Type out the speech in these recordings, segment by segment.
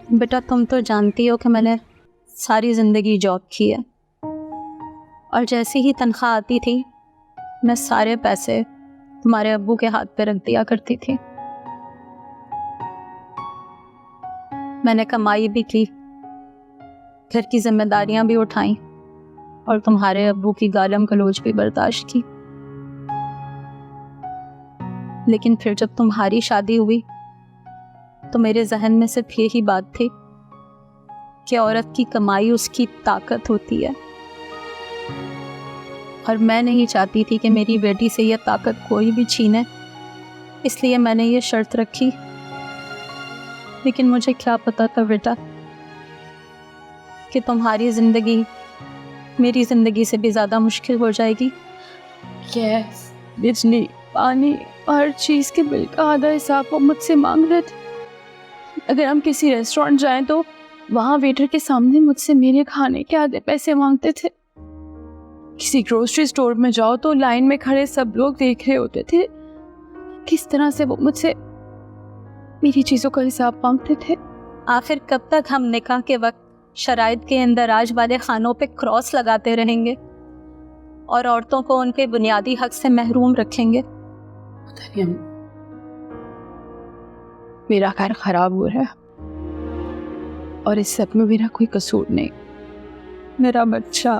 बेटा तुम तो जानती हो कि मैंने सारी ज़िंदगी जॉब की है और जैसी ही तनख्वाह आती थी मैं सारे पैसे तुम्हारे अब्बू के हाथ पे रख दिया करती थी। मैंने कमाई भी की, घर की जिम्मेदारियां भी उठाई और तुम्हारे अब्बू की गालम गलोच भी बर्दाश्त की। लेकिन फिर जब तुम्हारी शादी हुई तो मेरे जहन में सिर्फ यही बात थी कि औरत की कमाई उसकी ताकत होती है और मैं नहीं चाहती थी कि मेरी बेटी से यह ताकत कोई भी छीने, इसलिए मैंने ये शर्त रखी। लेकिन मुझे क्या पता था बेटा कि तुम्हारी ज़िंदगी मेरी ज़िंदगी से भी ज़्यादा मुश्किल हो जाएगी। गैस, बिजली, पानी, हर चीज़ के बिल का आधा हिसाब वो मुझसे मांग रहे थे। अगर हम किसी रेस्टोरेंट जाएं तो वहाँ वेटर के सामने मुझसे मेरे खाने के आधे पैसे मांगते थे। किसी ग्रोसरी स्टोर में जाओ तो लाइन में खड़े सब लोग देख रहे होते थे किस तरह से वो मुझसे मेरी चीज़ों का हिसाब मांगते थे। आखिर कब तक हम निकाह के वक्त शराइत के इंदराज वाले खानों पे क्रॉस लगाते रहेंगे और औरतों को उनके बुनियादी हक से महरूम रखेंगे? मेरा घर खराब हो रहा है और इस सब में मेरा कोई कसूर नहीं। मेरा बच्चा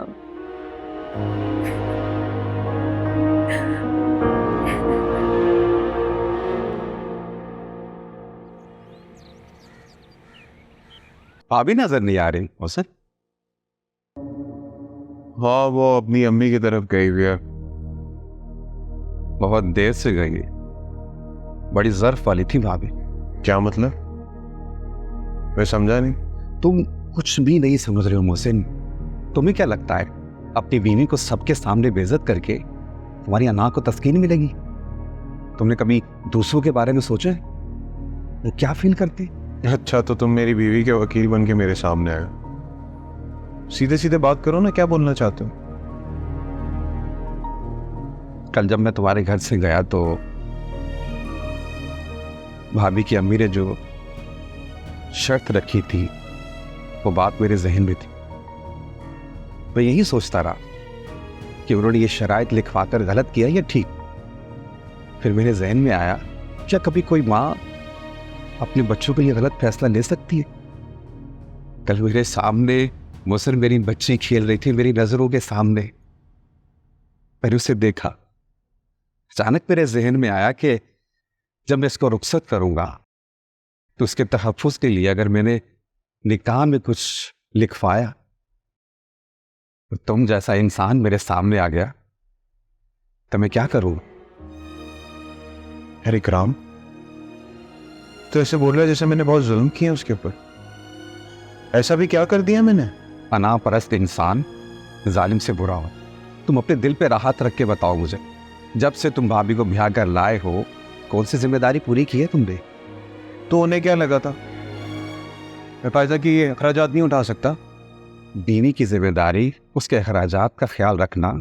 भाभी नजर नहीं आ रही मोहसिन। हाँ, वो अपनी अम्मी की तरफ गई हुई है। बहुत देर से गई, बड़ी ज़र्फ वाली थी भाभी। क्या मतलब? मैं समझा नहीं। तुम कुछ भी नहीं समझ रहे हो मोहसिन। तुम्हें क्या लगता है अपनी बीवी को सबके सामने बेइज्जत करके तुम्हारी अना को तस्कीन मिलेगी? तुमने कभी दूसरों के बारे में सोचा है वो क्या फील करती? अच्छा, तो तुम मेरी बीवी के वकील बन के मेरे सामने आए। सीधे सीधे बात करो ना, क्या बोलना चाहते हो? कल जब मैं तुम्हारे घर से गया तो भाभी की अम्मी ने जो शर्त रखी थी वो बात मेरे जहन में थी। मैं यही सोचता रहा कि उन्होंने ये शराइत लिखवाकर गलत किया या ठीक। फिर मेरे जहन में आया, क्या कभी कोई माँ अपने बच्चों के लिए गलत फैसला ले सकती है? कल मेरे सामने मुसर मेरी बच्ची खेल रही थी, मेरी नजरों के सामने। मैंने उसे देखा। अचानक मेरे जहन में आया कि जब मैं इसको रुखसत करूंगा तो उसके तहफ़्फ़ुज़ के लिए अगर मैंने निकाह में कुछ लिखवाया तो तुम जैसा इंसान मेरे सामने आ गया तो मैं क्या करूं? अरे इकराम, तो ऐसे बोल रहा है जैसे मैंने बहुत जुल्म किया उसके ऊपर। ऐसा भी क्या कर दिया मैंने? पनाह परस्त इंसान जालिम से बुरा हो। तुम अपने दिल पे राहत रख के बताओ मुझे, जब से तुम भाभी को ब्याह कर लाए हो कौन सी जिम्मेदारी पूरी की है तुमने? तो उन्हें क्या लगा था मैं फायदा की ये अखराजात नहीं उठा सकता? बीवी की जिम्मेदारी, उसके अखराजात का ख्याल रखना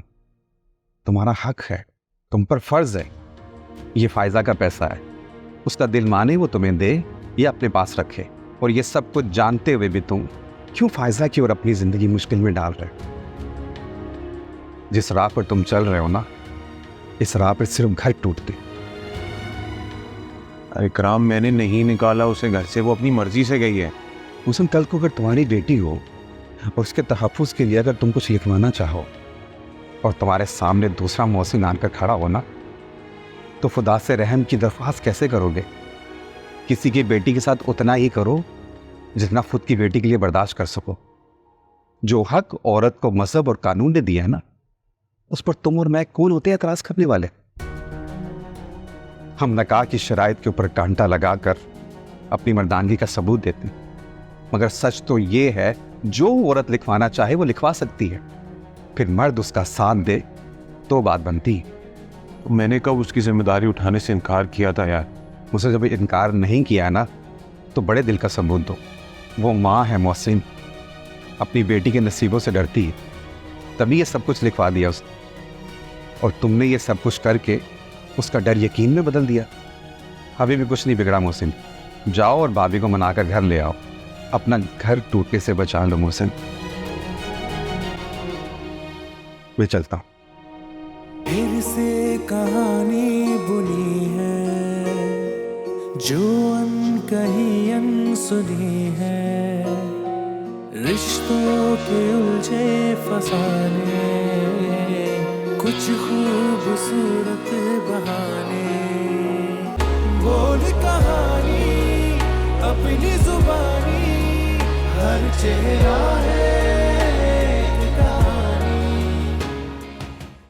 तुम्हारा हक है, तुम पर फर्ज है। ये फायजा का पैसा है, उसका दिल माने वो तुम्हें दे या अपने पास रखे। और ये सब कुछ जानते हुए भी तुम क्यों फायजा की और अपनी जिंदगी मुश्किल में डाल रहे हो? जिस राह पर तुम चल रहे हो ना, इस राह पर सिर्फ घर टूटते। अरे इकराम, मैंने नहीं निकाला उसे घर से, वो अपनी मर्जी से गई है। उसमें कल को अगर तुम्हारी बेटी हो और उसके तहफ़्फ़ुज़ के लिए अगर तुम कुछ लिखवाना चाहो और तुम्हारे सामने दूसरा मोहसिन आकर खड़ा हो ना, तो खुदा से रहम की दरख्वास्त कैसे करोगे? किसी की बेटी के साथ उतना ही करो जितना खुद की बेटी के लिए बर्दाश्त कर सको। जो हक औरत को मजहब और कानून ने दिया है ना, उस पर तुम और मैं कौन होते एतराज़ करने वाले? हम निकाह की शराइत के ऊपर कांटा लगाकर अपनी मर्दानगी का सबूत देते हैं, मगर सच तो ये है जो औरत लिखवाना चाहे वो लिखवा सकती है, फिर मर्द उसका साथ दे तो बात बनती है। मैंने कब उसकी जिम्मेदारी उठाने से इनकार किया था यार? मुझे जब इनकार नहीं किया ना तो बड़े दिल का सबूत दो। वो माँ है मोहसिन, अपनी बेटी के नसीबों से डरती है, तभी ये सब कुछ लिखवा दिया उसने। और तुमने ये सब कुछ करके उसका डर यकीन में बदल दिया। अभी भी कुछ नहीं बिगड़ा मोहसिन, जाओ और भाभी को मनाकर घर ले आओ। अपना घर टूटने से बचा लो मोहसिन। मैं चलता हूँ। फिर से कहानी बुनी है जो अनकही अनसुनी है, रिश्तों के उलझे फसाने, कुछ खूबसूरत बहाने। बोल कहानी अपनी जुबानी, हर चेहरा है